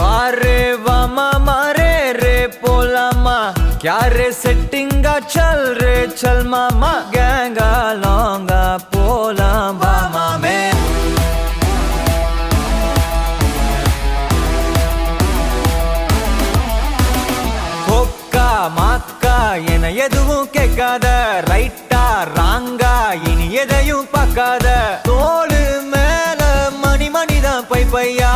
बारे वामा मारे रे पोलामा क्या रे सेटिंगा चल रे चल मामा गैंगा लौंगा पोला बामा में होक्का माक्का என எதுவும் கேட்காத ரைட்டா ராங்கா இனி எதையும் பார்க்காத தோளு மேல மணி மணிதான் பை பையா